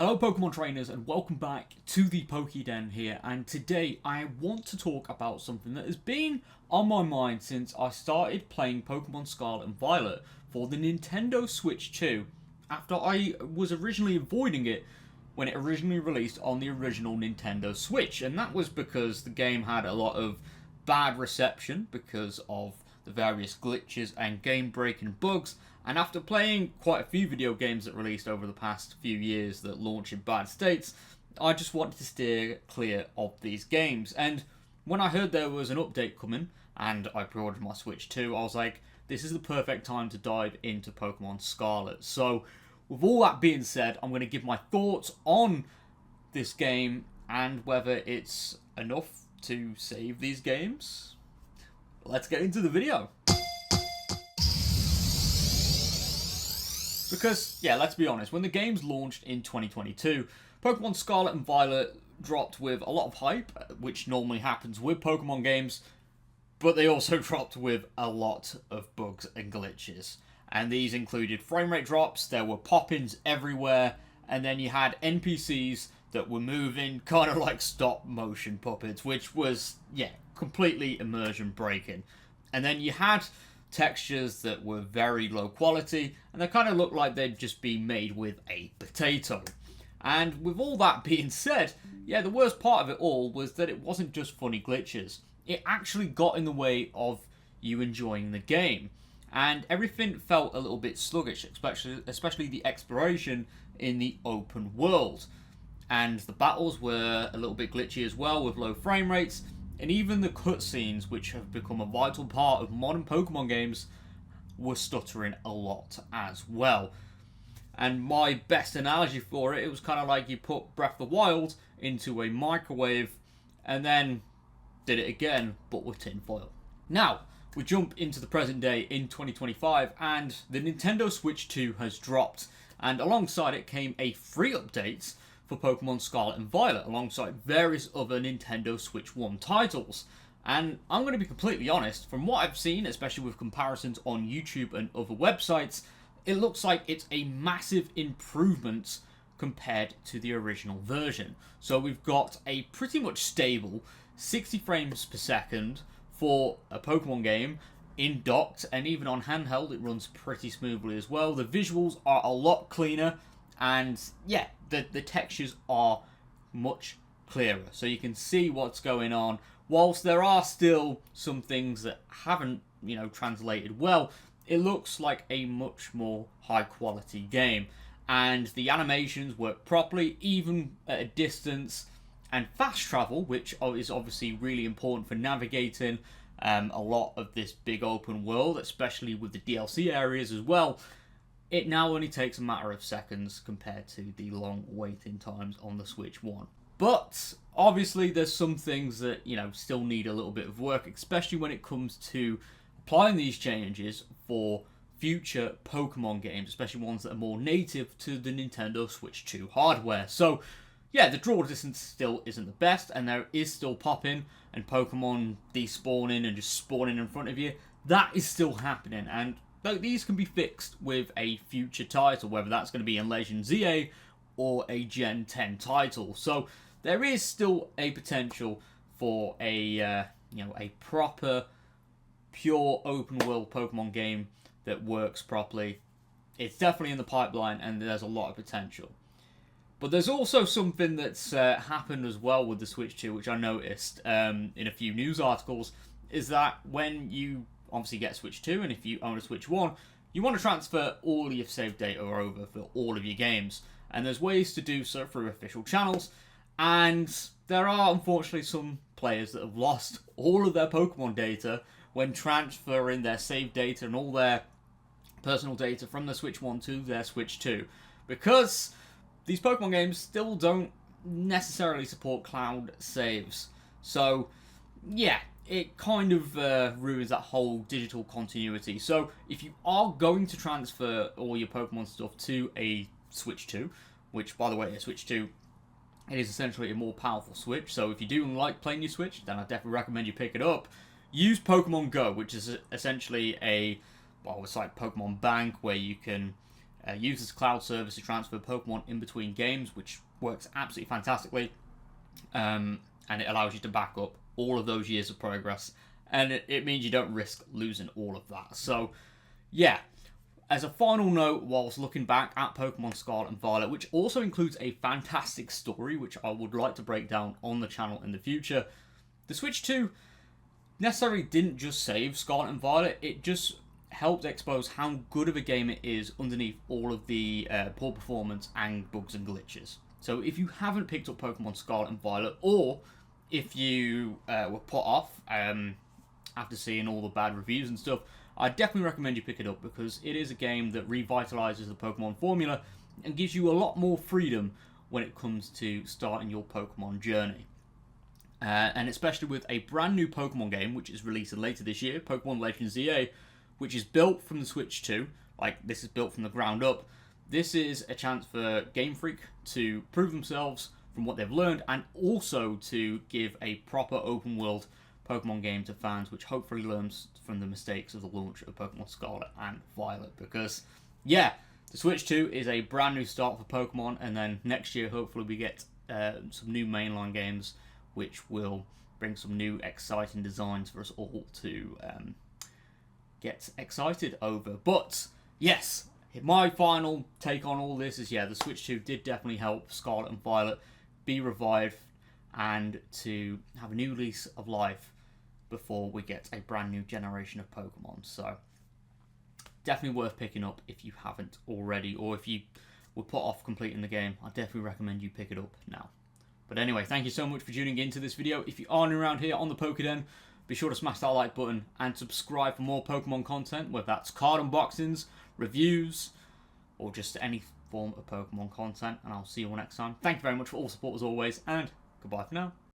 Hello Pokemon trainers and welcome back to the Pokeden here, and today I want to talk about something that has been on my mind since I started playing Pokemon Scarlet and Violet for the Nintendo Switch 2 after I was originally avoiding it when it originally released on the original Nintendo Switch, and that was because the game had a lot of bad reception because of the various glitches and game breaking bugs. And after playing quite a few video games that released over the past few years that launch in bad states, I just wanted to steer clear of these games. And when I heard there was an update coming, and I pre-ordered my Switch 2, I was like, this is the perfect time to dive into Pokemon Scarlet. So, with all that being said, I'm going to give my thoughts on this game and whether it's enough to save these games. Let's get into the video. Because, yeah, let's be honest, when the games launched in 2022, Pokemon Scarlet and Violet dropped with a lot of hype, which normally happens with Pokemon games, but they also dropped with a lot of bugs and glitches. And these included frame rate drops, there were pop-ins everywhere, and then you had NPCs that were moving kind of like stop-motion puppets, which was, yeah, completely immersion breaking. And then you had textures that were very low quality, and they kind of looked like they'd just be made with a potato. And with all that being said, yeah, the worst part of it all was that it wasn't just funny glitches. It actually got in the way of you enjoying the game. And everything felt a little bit sluggish, especially the exploration in the open world. And the battles were a little bit glitchy as well, with low frame rates. And even the cutscenes, which have become a vital part of modern Pokemon games, were stuttering a lot as well. And my best analogy for it, it was kind of like you put Breath of the Wild into a microwave and then did it again, but with tinfoil. Now, we jump into the present day in 2025, and the Nintendo Switch 2 has dropped. And alongside it came a free update for Pokemon Scarlet and Violet, alongside various other Nintendo Switch 1 titles. And I'm going to be completely honest, from what I've seen, especially with comparisons on YouTube and other websites, it looks like it's a massive improvement compared to the original version. So we've got a pretty much stable 60 frames per second for a Pokemon game in docked, and even on handheld it runs pretty smoothly as well. The visuals are a lot cleaner, and yeah, the textures are much clearer, so you can see what's going on. Whilst there are still some things that haven't, translated well, it looks like a much more high quality game. And the animations work properly, even at a distance. And fast travel, which is obviously really important for navigating a lot of this big open world, especially with the DLC areas as well, it now only takes a matter of seconds compared to the long waiting times on the Switch 1. But obviously there's some things that, still need a little bit of work, especially when it comes to applying these changes for future Pokemon games, especially ones that are more native to the Nintendo Switch 2 hardware. So, yeah, the draw distance still isn't the best, and there is still pop-in and Pokemon despawning and just spawning in front of you. That is still happening, and these can be fixed with a future title, whether that's going to be in Legend ZA or a Gen 10 title. So there is still a potential for a proper, pure open world Pokemon game that works properly. It's definitely in the pipeline, and there's a lot of potential. But there's also something that's happened as well with the Switch 2, which I noticed in a few news articles, is that when you obviously get Switch 2, and if you own a Switch 1, you want to transfer all your save data over for all of your games. And there's ways to do so through official channels, and there are unfortunately some players that have lost all of their Pokemon data when transferring their save data and all their personal data from the Switch 1 to their Switch 2. Because these Pokemon games still don't necessarily support cloud saves. So, yeah, it kind of ruins that whole digital continuity. So, if you are going to transfer all your Pokemon stuff to a Switch 2, which, by the way, a Switch 2, it is essentially a more powerful Switch. So, if you do like playing your Switch, then I definitely recommend you pick it up. Use Pokemon Go, which is essentially it's like Pokemon Bank, where you can uses cloud service to transfer Pokemon in between games, which works absolutely fantastically. And it allows you to back up all of those years of progress, and it means you don't risk losing all of that. So, yeah. As a final note, whilst looking back at Pokemon Scarlet and Violet, which also includes a fantastic story, which I would like to break down on the channel in the future, the Switch 2 necessarily didn't just save Scarlet and Violet, it just helped expose how good of a game it is underneath all of the poor performance and bugs and glitches. So if you haven't picked up Pokemon Scarlet and Violet, or if you were put off after seeing all the bad reviews and stuff, I definitely recommend you pick it up, because it is a game that revitalizes the Pokemon formula and gives you a lot more freedom when it comes to starting your Pokemon journey. And especially with a brand new Pokemon game, which is released later this year, Pokemon Legends EA, which is built from the Switch 2, like this is built from the ground up. This is a chance for Game Freak to prove themselves from what they've learned, and also to give a proper open world Pokemon game to fans, which hopefully learns from the mistakes of the launch of Pokemon Scarlet and Violet. Because, yeah, the Switch 2 is a brand new start for Pokemon, and then next year hopefully we get some new mainline games, which will bring some new exciting designs for us all to get excited over. But, yes, my final take on all this is, yeah, the Switch 2 did definitely help Scarlet and Violet be revived and to have a new lease of life before we get a brand new generation of Pokemon. So definitely worth picking up if you haven't already, or if you were put off completing the game, I definitely recommend you pick it up now. But anyway, thank you so much for tuning into this video. If you are new around here on the Pokeden, be sure to smash that like button and subscribe for more Pokemon content, whether that's card unboxings, reviews, or just any form of Pokemon content. And I'll see you all next time. Thank you very much for all support as always, and goodbye for now.